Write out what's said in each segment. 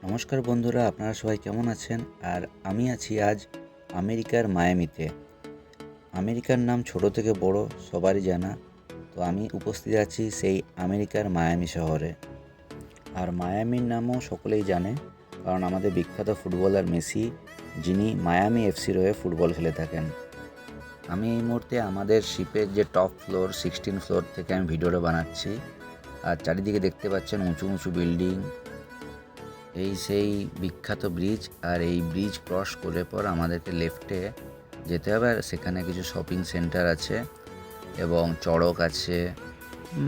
নমস্কার বন্ধুরা, আপনারা সবাই কেমন আছেন? আর আমি আছি আজ আমেরিকার মায়ামিতে। আমেরিকার নাম ছোট থেকে বড় সবারই জানা। তো আমি উপস্থিত আছি সেই আমেরিকার মায়ামি শহরে। আর মায়ামির নামও সকলেই জানে, কারণ আমাদের বিখ্যাত ফুটবলার মেসি, যিনি মায়ামি এফসির হয়ে ফুটবল খেলে থাকেন। আমি এই মুহূর্তে আমাদের শিপের যে টপ ফ্লোর 16 ফ্লোর থেকে আমি ভিডিওটা বানাচ্ছি। আর চারিদিকে দেখতে পাচ্ছেন উঁচু উঁচু বিল্ডিং, এই সেই বিখ্যাত ব্রিজ। আর এই ব্রিজ ক্রস করে পর আমাদেরকে লেফটে যেতে হবে, আর সেখানে কিছু শপিং সেন্টার আছে এবং চড়ক আছে,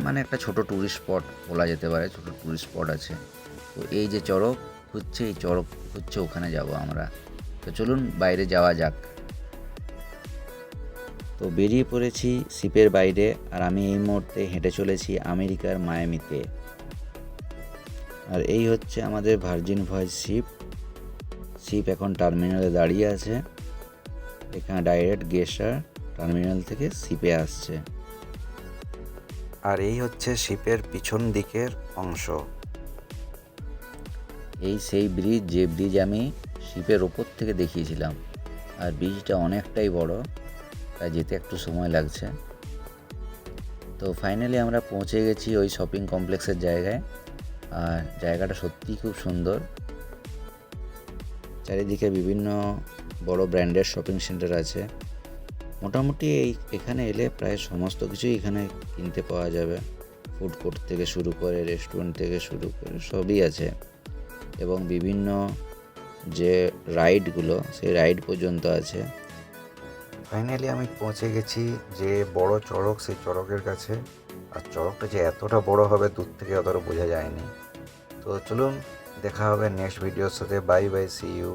মানে একটা ছোট ট্যুরিস্ট স্পট বলা যেতে পারে, ছোট ট্যুরিস্ট স্পট আছে। তো এই যে চড়ক হচ্ছে, এই চড়ক হচ্ছে, ওখানে যাব আমরা। তো চলুন বাইরে যাওয়া যাক। তো বেরিয়ে পড়েছি শিপের বাইরে, আর আমি এই মুহূর্তে হেঁটে চলেছি আমেরিকার মায়ামিতে। আর এই হচ্ছে আমাদের ভার্জিন ভয়েস শিপ এখন টার্মিনালে দাঁড়িয়ে আছে। এখানে ডাইরেক্ট গেস্টরা টার্মিনাল থেকে শিপে আসছে। আর এই হচ্ছে শিপের পিছন দিকের অংশ। এই সেই ব্রিজ, যে ব্রিজ আমি শিপের ওপর থেকে দেখিয়েছিলাম। আর ব্রিজটা অনেকটাই বড়, তাই যেতে একটু সময় লাগছে। তো ফাইনালি আমরা পৌঁছে গেছি ওই শপিং কমপ্লেক্সের জায়গায়। আর জায়গাটা সত্যিই খুব সুন্দর। চারিদিকে বিভিন্ন বড় ব্র্যান্ডের শপিং সেন্টার আছে। মোটামুটি এখানে এলে প্রায় সমস্ত কিছুই এখানে কিনতে পাওয়া যাবে। ফুড কোর্ট থেকে শুরু করে, রেস্টুরেন্ট থেকে শুরু করে সবই আছে। এবং বিভিন্ন যে রাইডগুলো, সেই রাইড পর্যন্ত আছে। ফাইনালি আমি পৌঁছে গেছি যে বড় চড়ক, সেই চড়কের কাছে। আর চড়কটা যে এতটা বড় হবে দূর থেকে অতটা বোঝা যায়নি। তো চলুন, দেখা হবে নেক্সট ভিডিওর সাথে। Bye bye, see you.